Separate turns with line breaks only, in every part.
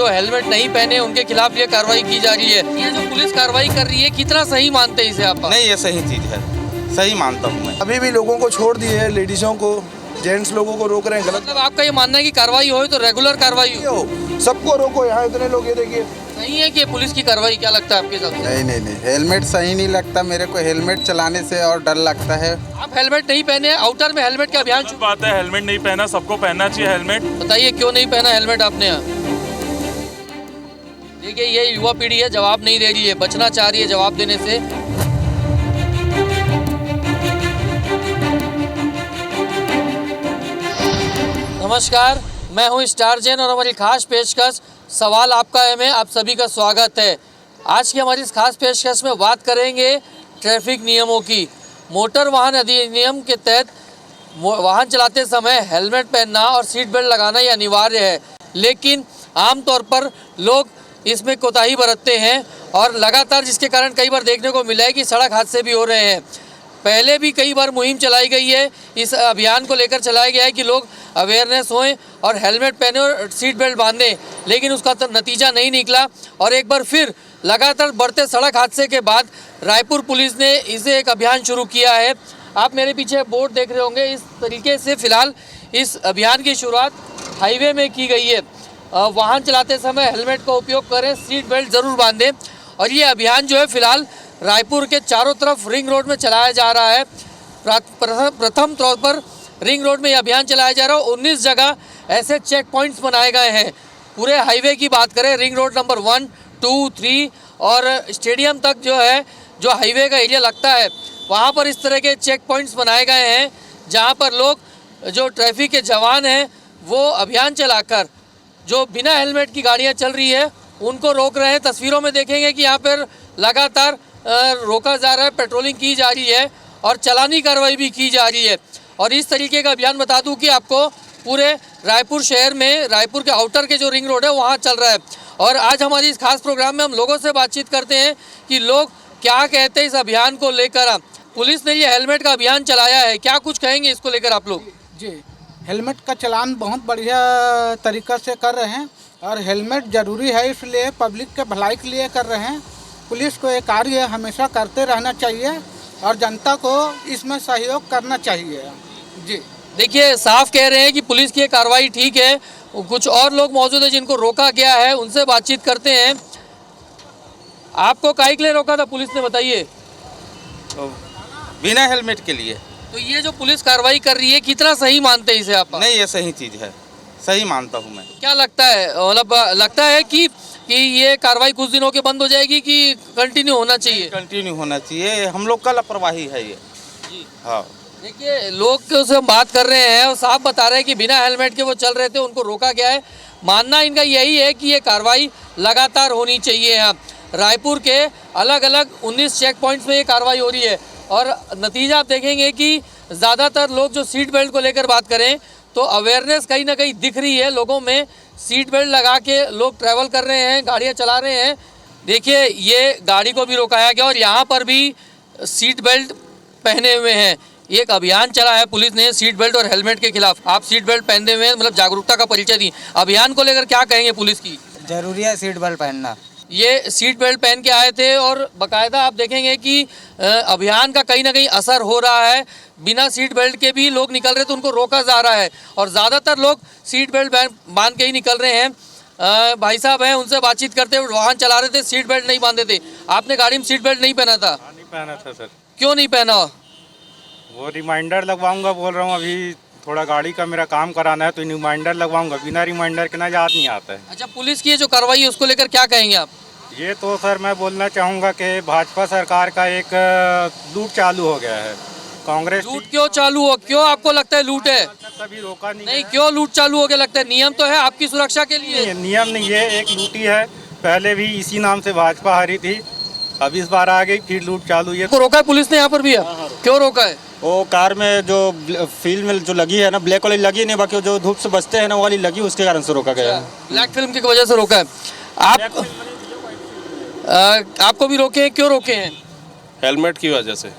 जो हेलमेट नहीं पहने उनके खिलाफ ये कार्रवाई की जा रही है। ये जो पुलिस कार्रवाई कर रही है कितना सही मानते हैं इसे आप?
नहीं, ये सही चीज़ है, सही मानता हूँ मैं।
अभी भी लोगों को छोड़ दिए है, लेडीज़ों को, जेंट्स लोगों को रोक रहे हैं। गलत
मतलब आपका ये मानना है कि कार्रवाई हो तो रेगुलर कार्रवाई हो?
हो, सबको रोको। यहाँ इतने लोग, ये देखिए।
नहीं है कि पुलिस की कार्रवाई क्या लगता है आपके साथ?
नहीं, हेलमेट सही नहीं लगता मेरे को। हेलमेट चलाने से और डर लगता है।
आप हेलमेट नहीं पहने, आउटर में हेलमेट का अभियान
गलत बात है, हेलमेट नहीं पहना, सबको पहनना चाहिए हेलमेट।
बताइए क्यों नहीं पहना हेलमेट आपने? यहाँ देखिए ये युवा पीढ़ी है, जवाब नहीं दे रही है, बचना चाह रही है जवाब देने से। नमस्कार, मैं हूं स्टार जैन और हमारी खास पेशकश सवाल आपका है में आप सभी का स्वागत है। आज की हमारी इस खास पेशकश में बात करेंगे ट्रैफिक नियमों की। मोटर वाहन अधिनियम के तहत वाहन चलाते समय हेलमेट पहनना और सीट बेल्ट लगाना ये अनिवार्य है, लेकिन आमतौर पर लोग इसमें कोताही बरतते हैं और लगातार जिसके कारण कई बार देखने को मिला है कि सड़क हादसे भी हो रहे हैं। पहले भी कई बार मुहिम चलाई गई है, इस अभियान को लेकर चलाया गया है कि लोग अवेयरनेस होएं और हेलमेट पहने और सीट बेल्ट बांधें, लेकिन उसका तो नतीजा नहीं निकला। और एक बार फिर लगातार बढ़ते सड़क हादसे के बाद रायपुर पुलिस ने इसे एक अभियान शुरू किया है। आप मेरे पीछे बोर्ड देख रहे होंगे, इस तरीके से फ़िलहाल इस अभियान की शुरुआत हाईवे में की गई है। वाहन चलाते समय हेलमेट का उपयोग करें, सीट बेल्ट ज़रूर बांधें। और ये अभियान जो है फ़िलहाल रायपुर के चारों तरफ रिंग रोड में चलाया जा रहा है। प्रथम तौर पर रिंग रोड में ये अभियान चलाया जा रहा है। 19 जगह ऐसे चेक पॉइंट्स बनाए गए हैं। पूरे हाईवे की बात करें, रिंग रोड नंबर 1, 2, 3 और स्टेडियम तक जो है, जो हाईवे का एरिया लगता है, वहाँ पर इस तरह के चेक पॉइंट्स बनाए गए हैं जहाँ पर लोग जो ट्रैफिक के जवान हैं वो अभियान चलाकर जो बिना हेलमेट की गाड़ियाँ चल रही है उनको रोक रहे हैं। तस्वीरों में देखेंगे कि यहाँ पर लगातार रोका जा रहा है, पेट्रोलिंग की जा रही है और चालानी कार्रवाई भी की जा रही है। और इस तरीके का अभियान बता दूं कि आपको पूरे रायपुर शहर में, रायपुर के आउटर के जो रिंग रोड है वहाँ चल रहा है। और आज हमारी इस खास प्रोग्राम में हम लोगों से बातचीत करते हैं कि लोग क्या कहते हैं इस अभियान को लेकर। पुलिस ने ये हेलमेट का अभियान चलाया है, क्या कुछ कहेंगे इसको लेकर आप लोग?
जी, हेलमेट का चलान बहुत बढ़िया तरीक़ा से कर रहे हैं और हेलमेट ज़रूरी है, इसलिए पब्लिक के भलाई के लिए कर रहे हैं। पुलिस को ये कार्य हमेशा करते रहना चाहिए और जनता को इसमें सहयोग करना चाहिए। जी,
देखिए साफ कह रहे हैं कि पुलिस की कार्रवाई ठीक है। कुछ और लोग मौजूद है जिनको रोका गया है, उनसे बातचीत करते हैं। आपको काहे के लिए रोका था पुलिस ने, बताइए?
तो बिना हेलमेट के लिए।
तो ये जो पुलिस कार्रवाई कर रही है कितना सही मानते हैं इसे आप?
नहीं, ये सही चीज़ है, सही मानता हूँ मैं।
क्या लगता है, मतलब लगता है कि ये कार्रवाई कुछ दिनों के बंद हो जाएगी कि कंटिन्यू होना चाहिए?
कंटिन्यू होना चाहिए, हम लोग का लापरवाही है ये।
जी
हाँ,
देखिए लोग के उससे हम बात कर रहे हैं और साफ बता रहे हैं कि बिना हेलमेट के वो चल रहे थे, उनको रोका गया है। मानना इनका यही है कि ये कार्रवाई लगातार होनी चाहिए। यहाँ रायपुर के अलग अलग 19 चेक पॉइंट्स में ये कार्रवाई हो रही है और नतीजा आप देखेंगे कि ज़्यादातर लोग जो सीट बेल्ट को लेकर बात करें तो अवेयरनेस कहीं ना कहीं दिख रही है लोगों में। सीट बेल्ट लगा के लोग ट्रैवल कर रहे हैं, गाड़ियाँ चला रहे हैं। देखिए ये गाड़ी को भी रोकाया गया और यहाँ पर भी सीट बेल्ट पहने हुए हैं। एक अभियान चला है पुलिस ने सीट बेल्ट और हेलमेट के खिलाफ। आप सीट बेल्ट पहनते हुए मतलब जागरूकता का परिचय दी। अभियान को लेकर क्या कहेंगे पुलिस की?
जरूरी है सीट बेल्ट पहनना।
ये सीट बेल्ट पहन के आए थे और बाकायदा आप देखेंगे कि अभियान का कहीं ना कहीं असर हो रहा है। बिना सीट बेल्ट के भी लोग निकल रहे तो उनको रोका जा रहा है और ज़्यादातर लोग सीट बेल्ट बांध के ही निकल रहे हैं। भाई साहब हैं, उनसे बातचीत करते हुए वाहन चला रहे थे, सीट बेल्ट नहीं बांधे थे। आपने गाड़ी में सीट बेल्ट नहीं पहना था?
नहीं पहना था सर।
क्यों नहीं पहना?
वो रिमाइंडर लगवाऊंगा बोल रहा हूँ, अभी थोड़ा गाड़ी का मेरा काम कराना है तो रिमाइंडर लगवाऊंगा। बिना रिमाइंडर के ना याद नहीं आता है।
अच्छा, पुलिस की जो कार्रवाई है उसको लेकर क्या कहेंगे आप?
ये तो सर मैं बोलना चाहूँगा कि भाजपा सरकार का एक लूट चालू हो गया है। कांग्रेस
लूट क्यों चालू हो? क्यों आपको लगता है लूट है?
कभी रोका
नहीं, क्यों लूट चालू हो गया लगता है? नियम तो है आपकी सुरक्षा के लिए।
नियम नहीं, ये एक लूटी है। पहले भी इसी नाम से भाजपा हारी थी, अब इस बार आ गई, फिर लूट चालू। ये
को रोका है पुलिस ने यहाँ पर भी? क्यों रोका है?
वो कार में जो फिल्म में जो लगी है ना, ब्लैक वाली लगी नहीं, बाकी जो धूप से बचते हैं ना वो वाली लगी, उसके कारण से रोका गया है।
ब्लैक फिल्म की वजह से रोका है। आपको भी रोके हैं, क्यों रोके हैं?
हेलमेट की वजह से।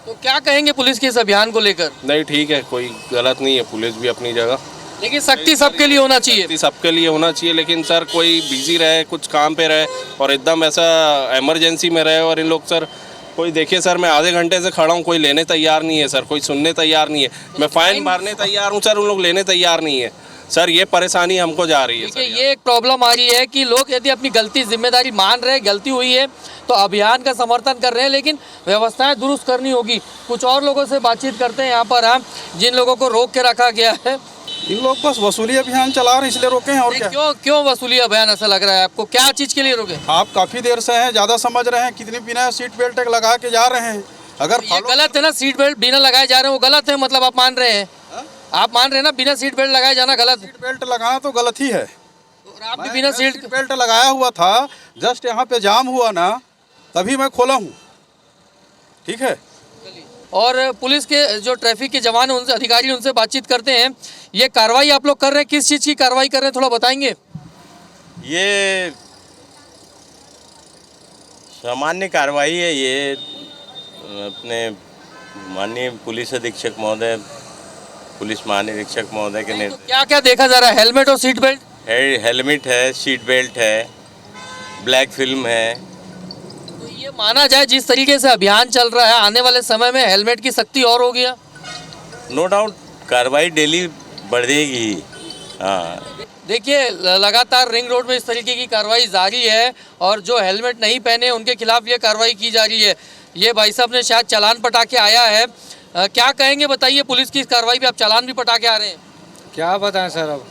तो क्या कहेंगे पुलिस के इस अभियान को लेकर?
नहीं, ठीक है, कोई गलत नहीं है, पुलिस भी अपनी जगह।
लेकिन सख्ती सबके लिए होना चाहिए।
सख्ती सबके लिए होना चाहिए, लेकिन सर कोई बिजी रहे, कुछ काम पे रहे और एकदम ऐसा इमरजेंसी में रहे और इन लोग सर कोई देखिए सर, मैं आधे घंटे से खड़ा हूँ, कोई लेने तैयार नहीं है सर, कोई सुनने तैयार नहीं है। मैं फाइन भरने तैयार हूँ सर, उन लोग लेने तैयार नहीं है सर। ये परेशानी हमको जा रही है सर।
देखिए ये एक प्रॉब्लम आ रही है कि लोग यदि अपनी गलती जिम्मेदारी मान रहे हैं, गलती हुई है तो अभियान का समर्थन कर रहे हैं, लेकिन व्यवस्थाएं दुरुस्त करनी होगी। कुछ और लोगों से बातचीत करते हैं यहाँ पर हम, जिन लोगों को रोक के रखा गया है।
इन लोग बस वसूली अभियान चला रहे हैं इसलिए रोके हैं और क्या।
क्यों वसूली अभियान ऐसा लग रहा है आपको? क्या चीज के लिए रोके?
आप काफ़ी देर से हैं, ज़्यादा समझ रहे हैं, कितनी बिना सीट बेल्ट लगा के जा रहे हैं। अगर
ये गलत है ना, सीट बेल्ट बिना लगाए जा रहे हैं वो गलत है, मतलब आप मान रहे हैं? आप मान रहे हैं ना बिना सीट बेल्ट लगाए जाना गलत?
सीट बेल्ट लगाना तो गलत ही है।
और आप भी बिना सीट
बेल्ट लगाया हुआ था, जस्ट यहाँ पे जाम हुआ ना तभी मैं खोला हूँ, ठीक है।
और पुलिस के जो ट्रैफिक के जवान हैं उनसे, अधिकारी उनसे बातचीत करते हैं। ये कार्रवाई आप लोग कर रहे हैं, किस चीज़ की कार्रवाई कर रहे हैं, थोड़ा बताएंगे?
ये सामान्य कार्रवाई है। ये अपने माननीय पुलिस अधीक्षक महोदय, पुलिस महानिरीक्षक महोदय के
तो क्या क्या देखा जा रहा है? हेलमेट और सीट बेल्ट?
हेलमेट है, सीट बेल्ट है, ब्लैक फिल्म है।
तो ये माना जाए जिस तरीके से अभियान चल रहा है, आने वाले समय में हेलमेट की सख्ती और हो गया?
नो डाउट कार्रवाई डेली बढ़ेगी। हाँ,
देखिए लगातार रिंग रोड में इस तरीके की कार्रवाई जारी है और जो हेलमेट नहीं पहने उनके खिलाफ ये कार्रवाई की जा रही है। ये भाई साहब ने शायद चालान पटा के आया है। क्या कहेंगे बताइए पुलिस की इस कार्रवाई पे? आप चालान भी पटा के आ रहे हैं।
क्या बताएं सर, अब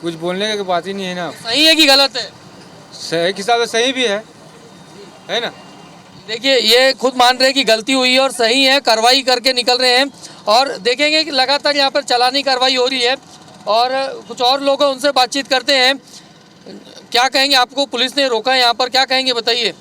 कुछ बोलने की बात ही नहीं है ना।
सही है कि गलत है?
सही के हिसाब से सही भी है ना।
देखिए ये खुद मान रहे हैं कि गलती हुई है और सही है, कार्रवाई करके निकल रहे हैं। और देखेंगे कि लगातार यहाँ पर चालानी कार्रवाई हो रही है और कुछ और लोग हैं उनसे बातचीत करते हैं। क्या कहेंगे? आपको पुलिस ने रोका है यहाँ पर, क्या कहेंगे बताइए?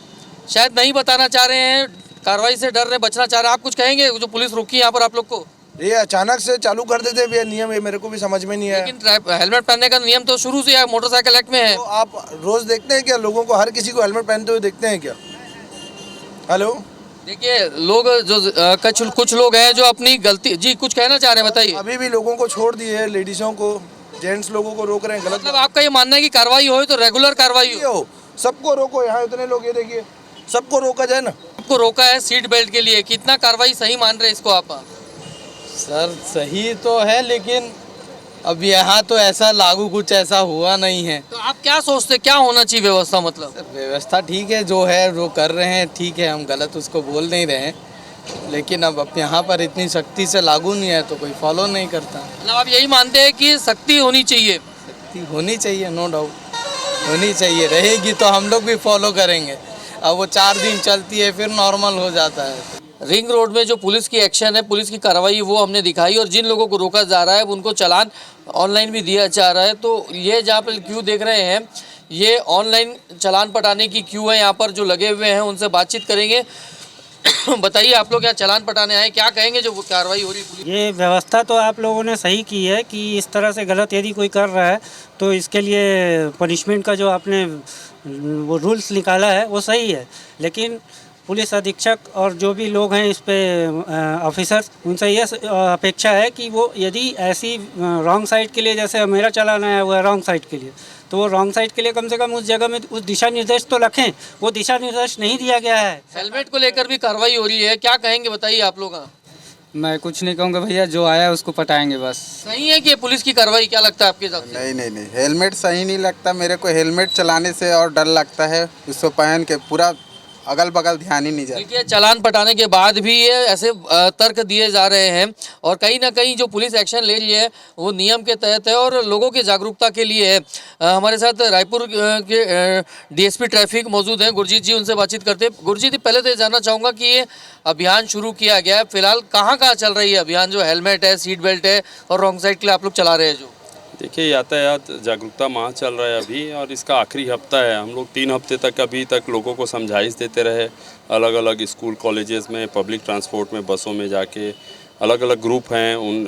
शायद नहीं बताना चाह रहे हैं, कार्रवाई से डर रहे, बचना चाह रहे हैं। आप कुछ कहेंगे जो पुलिस रोकी यहाँ पर आप लोग को?
ये अचानक से चालू कर देते भैया नियम, ये मेरे को भी समझ में नहीं आया।
लेकिन हेलमेट पहनने का नियम तो शुरू से है, मोटरसाइकिल एक्ट में है।
तो आप रोज देखते हैं क्या लोगों को, हर किसी को हेलमेट पहनते हुए देखते हैं क्या? हेलो,
देखिए लोग जो कुछ लोग हैं जो अपनी गलती, जी कुछ कहना चाह रहे हैं बताइए।
अभी भी लोगों को छोड़ दिए, लेडीजों को, जेंट्स लोगों को रोक रहे हैं। गलत
मतलब आपका ये मानना है कि कार्रवाई हो तो रेगुलर कार्रवाई हो?
सबको रोको, यहाँ इतने लोग, ये देखिए सबको रोका जाए ना।
आपको रोका है सीट बेल्ट के लिए, कितना कार्रवाई सही मान रहे हैं इसको आप?
सर सही तो है, लेकिन अब यहाँ तो ऐसा लागू कुछ ऐसा हुआ नहीं है।
तो आप क्या सोचते, क्या होना चाहिए व्यवस्था? मतलब
सर व्यवस्था ठीक है, जो है वो कर रहे हैं, ठीक है, हम गलत उसको बोल नहीं रहे हैं, लेकिन अब यहाँ पर इतनी सख्ती से लागू नहीं है तो कोई फॉलो नहीं करता।
मतलब आप यही मानते हैं कि सख्ती होनी चाहिए?
सख्ती होनी चाहिए, नो डाउट होनी चाहिए, रहेगी तो हम लोग भी फॉलो करेंगे। अब वो 4 दिन चलती है फिर नॉर्मल हो जाता है।
रिंग रोड में जो पुलिस की एक्शन है, पुलिस की कार्रवाई वो हमने दिखाई और जिन लोगों को रोका जा रहा है उनको चालान ऑनलाइन भी दिया जा रहा है। तो ये जहाँ पर क्यू देख रहे हैं ये ऑनलाइन चालान पटाने की क्यू है, यहाँ पर जो लगे हुए हैं उनसे बातचीत करेंगे। बताइए आप लोग यहाँ चालान पटाने आए, क्या कहेंगे जो कार्रवाई हो रही है?
ये व्यवस्था तो आप लोगों ने सही की है कि इस तरह से गलत यदि कोई कर रहा है तो इसके लिए पनिशमेंट का जो आपने वो रूल्स निकाला है वो सही है, लेकिन पुलिस अधीक्षक और जो भी लोग हैं इस पे ऑफिसर्स, उनसे ये अपेक्षा है कि वो यदि ऐसी रॉन्ग साइड के लिए, जैसे मेरा चालान आया हुआ है रॉन्ग साइड के लिए, तो वो रॉन्ग साइड के लिए कम से कम उस जगह में उस दिशा निर्देश तो रखें। वो दिशा निर्देश नहीं दिया गया है।
हेलमेट को लेकर भी कार्रवाई हो रही है, क्या कहेंगे बताइए आप लोग?
मैं कुछ नहीं कहूँगा भैया, जो आया उसको पटाएंगे बस।
सही है कि ये पुलिस की कार्रवाई, क्या लगता है आपके हिसाब से?
नहीं, हेलमेट सही नहीं लगता मेरे को। हेलमेट चलाने से और डर लगता है, उसको पहन के पूरा अगल बगल ध्यान ही नहीं जाता।
देखिए चालान पटाने के बाद भी ये ऐसे तर्क दिए जा रहे हैं और कहीं ना कहीं जो पुलिस एक्शन ले रही है वो नियम के तहत है और लोगों की जागरूकता के लिए है। हमारे साथ रायपुर के डीएसपी ट्रैफिक मौजूद हैं, गुरजीत जी, उनसे बातचीत करते हैं। गुरजीत जी, पहले तो ये जानना चाहूँगा कि ये अभियान शुरू किया गया है, फिलहाल कहाँ कहाँ चल रही है अभियान? जो हेलमेट है, सीट बेल्ट है और रॉन्ग साइड के लिए आप लोग चला रहे हैं जो?
देखिए यातायात जागरूकता माह चल रहा है अभी और इसका आखिरी हफ्ता है। हम लोग 3 हफ्ते तक अभी तक लोगों को समझाइश देते रहे, अलग अलग स्कूल कॉलेजेस में, पब्लिक ट्रांसपोर्ट में, बसों में जाके, अलग अलग ग्रुप हैं, उन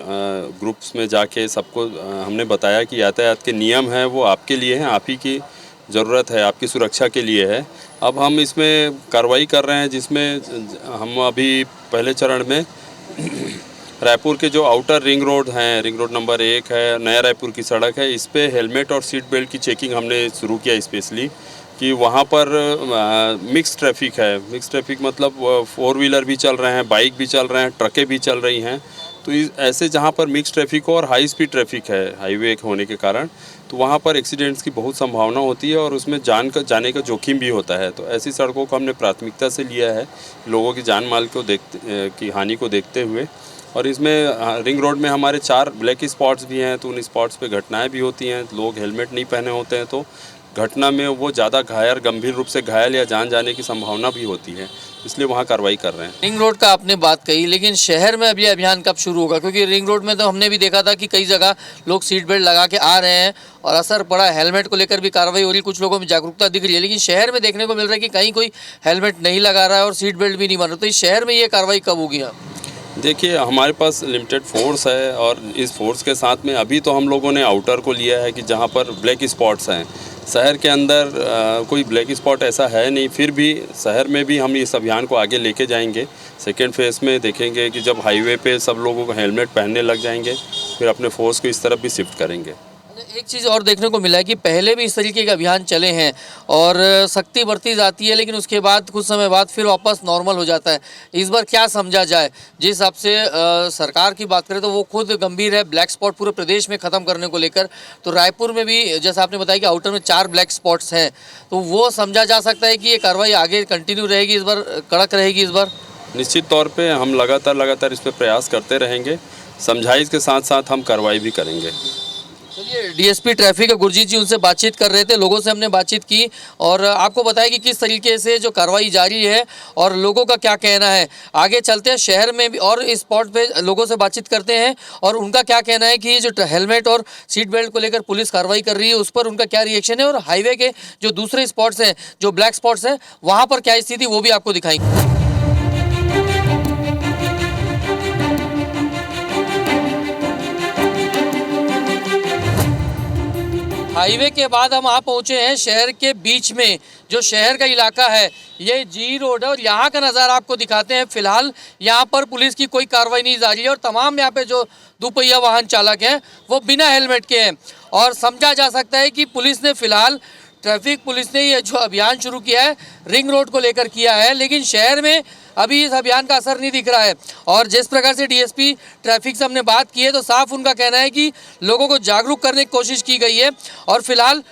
ग्रुप्स में जाके सबको हमने बताया कि यातायात के नियम हैं वो आपके लिए हैं, आप ही की ज़रूरत है, आपकी सुरक्षा के लिए है। अब हम इसमें कार्रवाई कर रहे हैं जिसमें हम अभी पहले चरण में रायपुर के जो आउटर रिंग रोड हैं, रिंग रोड नंबर 1 है, नया रायपुर की सड़क है, इस पे हेलमेट और सीट बेल्ट की चेकिंग हमने शुरू किया स्पेशली कि वहाँ पर मिक्स ट्रैफिक है। मिक्स ट्रैफिक मतलब 4 व्हीलर भी चल रहे हैं, बाइक भी चल रहे हैं, ट्रकें भी चल रही हैं। तो ऐसे जहाँ पर मिक्स ट्रैफिक हो और हाई स्पीड ट्रैफिक है हाईवे होने के कारण, तो वहाँ पर एक्सीडेंट्स की बहुत संभावना होती है और उसमें जाने का जोखिम भी होता है। तो ऐसी सड़कों को हमने प्राथमिकता से लिया है लोगों की जान माल को की हानि को देखते हुए। और इसमें रिंग रोड में हमारे 4 ब्लैक स्पॉट्स भी हैं, तो उन स्पॉट्स पे घटनाएं भी होती हैं। लोग हेलमेट नहीं पहने होते हैं तो घटना में वो ज़्यादा घायल, गंभीर रूप से घायल या जान जाने की संभावना भी होती है, इसलिए वहाँ कार्रवाई कर रहे हैं।
रिंग रोड का आपने बात कही, लेकिन शहर में अब ये अभियान कब शुरू होगा? क्योंकि रिंग रोड में तो हमने भी देखा था कि कई जगह लोग सीट बेल्ट लगा के आ रहे हैं और असर पड़ा, हेलमेट को लेकर भी कार्रवाई हो रही, कुछ लोगों में जागरूकता दिख रही है। लेकिन शहर में देखने को मिल रहा है कि कहीं कोई हेलमेट नहीं लगा रहा है और सीट बेल्ट भी नहीं बन रहा। तो इस शहर में ये कार्रवाई कब होगी?
देखिए, हमारे पास लिमिटेड फोर्स है और इस फोर्स के साथ में अभी तो हम लोगों ने आउटर को लिया है कि जहाँ पर ब्लैक स्पॉट्स हैं। शहर के अंदर कोई ब्लैक स्पॉट ऐसा है नहीं, फिर भी शहर में भी हम इस अभियान को आगे लेके जाएंगे। सेकेंड फेज़ में देखेंगे कि जब हाईवे पे सब लोगों को हेलमेट पहनने लग जाएंगे, फिर अपने फोर्स को इस तरफ भी शिफ्ट करेंगे।
एक चीज़ और देखने को मिला है कि पहले भी इस तरीके के अभियान चले हैं और सख्ती बरती जाती है, लेकिन उसके बाद कुछ समय बाद फिर वापस नॉर्मल हो जाता है। इस बार क्या समझा जाए? जिस हिसाब से सरकार की बात करें तो वो खुद गंभीर है ब्लैक स्पॉट पूरे प्रदेश में ख़त्म करने को लेकर। तो रायपुर में भी जैसा आपने बताया कि आउटर में 4 ब्लैक स्पॉट्स हैं, तो वो समझा जा सकता है कि ये कार्रवाई आगे कंटिन्यू रहेगी, इस बार कड़क रहेगी इस बार?
निश्चित तौर पे हम लगातार इस पर प्रयास करते रहेंगे। समझाइश के साथ साथ हम कार्रवाई भी करेंगे।
चलिए, डीएसपी ट्रैफिक गुरजीत जी उनसे बातचीत कर रहे थे, लोगों से हमने बातचीत की और आपको बताया कि किस तरीके से जो कार्रवाई जारी है और लोगों का क्या कहना है। आगे चलते हैं शहर में भी और इस स्पॉट पे लोगों से बातचीत करते हैं और उनका क्या कहना है कि जो हेलमेट और सीट बेल्ट को लेकर पुलिस कार्रवाई कर रही है उस पर उनका क्या रिएक्शन है, और हाईवे के जो दूसरे स्पॉट्स हैं, जो ब्लैक स्पॉट्स हैं, वहाँ पर क्या स्थिति वो भी आपको दिखाएंगे। हाईवे के बाद हम आ पहुँचे हैं शहर के बीच में। जो शहर का इलाका है ये जी रोड है और यहाँ का नज़ारा आपको दिखाते हैं। फिलहाल यहाँ पर पुलिस की कोई कार्रवाई नहीं जारी है और तमाम यहाँ पे जो दुपहिया वाहन चालक हैं वो बिना हेलमेट के हैं और समझा जा सकता है कि पुलिस ने फिलहाल ट्रैफिक पुलिस ने ये जो अभियान शुरू किया है रिंग रोड को लेकर किया है, लेकिन शहर में अभी इस अभियान का असर नहीं दिख रहा है। और जिस प्रकार से डीएसपी ट्रैफिक से हमने बात की है तो साफ उनका कहना है कि लोगों को जागरूक करने की कोशिश की गई है और फिलहाल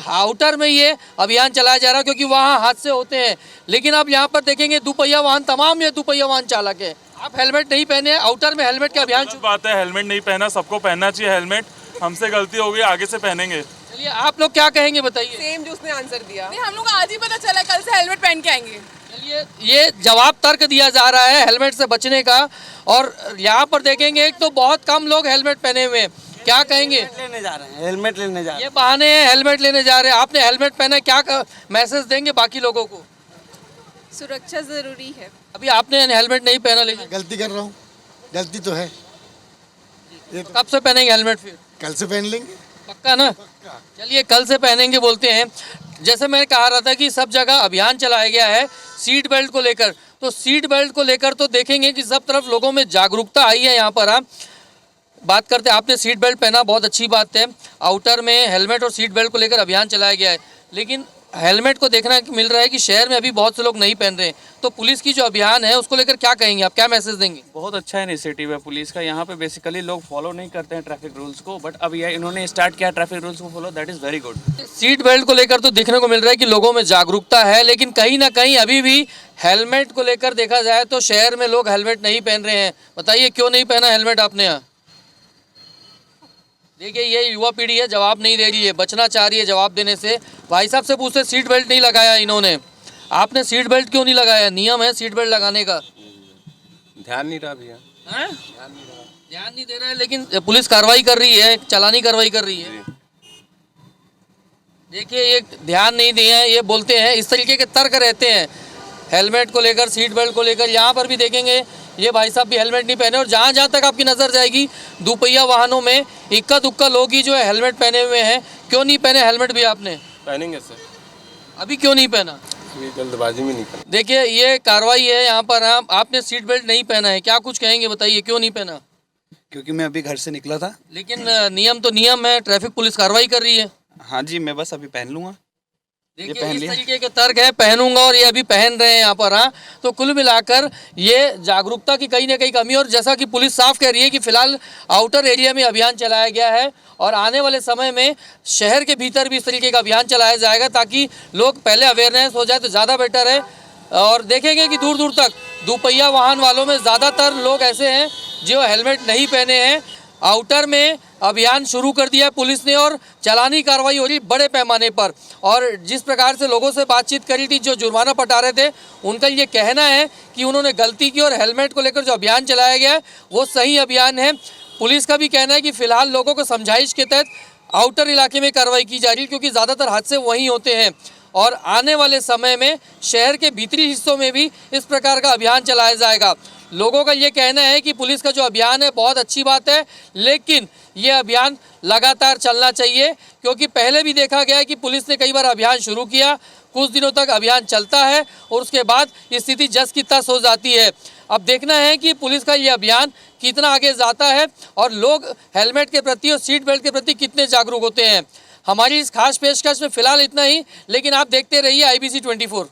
आउटर में ये अभियान चलाया जा रहा है क्योंकि वहाँ हादसे होते हैं। लेकिन अब यहाँ पर देखेंगे दुपहिया वाहन, तमाम ये दुपहिया वाहन चालक है। आप हेलमेट नहीं पहने, आउटर में हेलमेट का अभियान
बात है, हेलमेट नहीं पहना, सबको पहनना चाहिए हेलमेट। हमसे गलती हो गई, आगे से पहनेंगे।
चलिए, आप लोग क्या कहेंगे बताइए।
सेम जो उसने आंसर दिया, नहीं हम लोग आज ही पता चला, कल से हेलमेट पहन के आएंगे।
चलिए, ये जवाब तर्क दिया जा रहा है हेलमेट से बचने का और यहाँ पर देखेंगे एक तो बहुत कम लोग हेलमेट पहने हुए हैं। क्या कहेंगे?
लेने जा रहे हैं, हेलमेट लेने जा रहे हैं।
ये बहाने हैं, हेलमेट लेने जा रहे हैं। आपने हेलमेट पहना है, क्या मैसेज देंगे बाकी लोगों को?
सुरक्षा जरूरी है।
अभी आपने हेलमेट नहीं पहना, लेकिन
गलती कर रहा हूँ, गलती तो है।
कब से पहनेंगे हेलमेट? फिर
कल से पहन लेंगे,
पक्का ना? चलिए, कल से पहनेंगे बोलते हैं। जैसे मैंने कहा रहा था कि सब जगह अभियान चलाया गया है सीट बेल्ट को लेकर, तो सीट बेल्ट को लेकर तो देखेंगे कि सब तरफ लोगों में जागरूकता आई है। यहाँ पर आप बात करते हैं, आपने सीट बेल्ट पहना, बहुत अच्छी बात है। आउटर में हेलमेट और सीट बेल्ट को लेकर अभियान चलाया गया है, लेकिन हेलमेट को देखना मिल रहा है कि शहर में अभी बहुत से लोग नहीं पहन रहे हैं। तो पुलिस की जो अभियान है उसको लेकर क्या कहेंगे आप, क्या मैसेज देंगे?
बहुत अच्छा इनिशिएटिव है पुलिस का। यहाँ पे बेसिकली लोग फॉलो नहीं करते हैं ट्रैफिक रूल्स को, बट अब ये इन्होंने स्टार्ट किया ट्रैफिक रूल्स को follow, that is very good.
Seat belt को लेकर तो देखने को मिल रहा है कि लोगों में जागरूकता है, लेकिन कहीं ना कहीं अभी भी हेलमेट को लेकर देखा जाए तो शहर में लोग हेलमेट नहीं पहन रहे हैं। बताइए क्यों नहीं पहना हेलमेट आपने? यहाँ देखिए, ये युवा पीढ़ी है, जवाब नहीं दे रही है, बचना चाह रही है जवाब देने से। भाई साहब से पूछते, सीट बेल्ट नहीं लगाया इन्होंने, आपने सीट बेल्ट क्यों नहीं लगाया? नियम है सीट बेल्ट लगाने का।
ध्यान नहीं रहा भैया,
ध्यान नहीं दे रहा है, लेकिन पुलिस कार्रवाई कर रही है, चालानी कार्रवाई कर रही है। देखिए, ये ध्यान नहीं दिए हैं, ये बोलते हैं, इस तरीके के तर्क रहते हैं हेलमेट को लेकर, सीट बेल्ट को लेकर। यहाँ पर भी देखेंगे ये भाई साहब भी हेलमेट नहीं पहने और जहाँ जहाँ तक आपकी नज़र जाएगी दुपहिया वाहनों में इक्का दुक्का लोग ही जो है हेलमेट पहने हुए हैं। क्यों नहीं पहने हेलमेट भी आपने?
पहनेंगे सर।
अभी क्यों नहीं पहना?
ये जल्दबाजी में नहीं करना।
देखिए, ये कार्रवाई है यहाँ पर। आपने सीट बेल्ट नहीं पहना है, क्या कुछ कहेंगे बताइए, क्यों नहीं पहना?
क्योंकि मैं अभी घर से निकला था।
लेकिन नियम तो नियम है, ट्रैफिक पुलिस कार्रवाई कर रही है।
हाँ जी, मैं बस अभी पहन लूँगा।
देखिए इस तरीके के तर्क है, पहनूंगा, और ये अभी पहन रहे हैं यहाँ पर। हाँ, तो कुल मिलाकर ये जागरूकता की कहीं ना कहीं कमी, और जैसा कि पुलिस साफ कह रही है कि फिलहाल आउटर एरिया में अभियान चलाया गया है और आने वाले समय में शहर के भीतर भी इस तरीके का अभियान चलाया जाएगा ताकि लोग पहले अवेयरनेस हो जाए तो ज़्यादा बेटर है। और देखेंगे कि दूर दूर तक दोपहिया वाहन वालों में ज़्यादातर लोग ऐसे हैं जो हेलमेट नहीं पहने हैं। आउटर में अभियान शुरू कर दिया पुलिस ने और चालानी कार्रवाई हो रही बड़े पैमाने पर। और जिस प्रकार से लोगों से बातचीत करी थी जो जुर्माना पटा रहे थे, उनका ये कहना है कि उन्होंने गलती की और हेलमेट को लेकर जो अभियान चलाया गया है वो सही अभियान है। पुलिस का भी कहना है कि फिलहाल लोगों को समझाइश के तहत आउटर इलाके में कार्रवाई की जा रही है क्योंकि ज़्यादातर हादसे वहीं होते हैं। और आने वाले समय में शहर के भीतरी हिस्सों में भी इस प्रकार का अभियान चलाया जाएगा। लोगों का ये कहना है कि पुलिस का जो अभियान है बहुत अच्छी बात है, लेकिन ये अभियान लगातार चलना चाहिए क्योंकि पहले भी देखा गया है कि पुलिस ने कई बार अभियान शुरू किया, कुछ दिनों तक अभियान चलता है और उसके बाद स्थिति जस की तस हो जाती है। अब देखना है कि पुलिस का ये अभियान कितना आगे जाता है और लोग हेलमेट के प्रति और सीट बेल्ट के प्रति कितने जागरूक होते हैं। हमारी इस खास पेशकश में फिलहाल इतना ही, लेकिन आप देखते रहिए IBC 24।